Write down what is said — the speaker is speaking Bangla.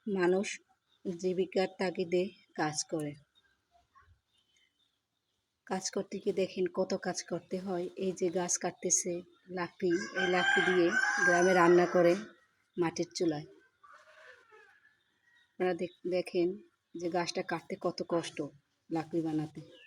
মানুষ জীবিকার তাগিদে কাজ করে। কাজ করতে গিয়ে দেখেন কত কাজ করতে হয়। এই যে গাছ কাটতেছে, লাকড়ি, এই লাকড়ি দিয়ে গ্রামে রান্না করে মাটির চুলায়। আপনারা দেখেন যে গাছটা কাটতে কত কষ্ট লাকড়ি বানাতে।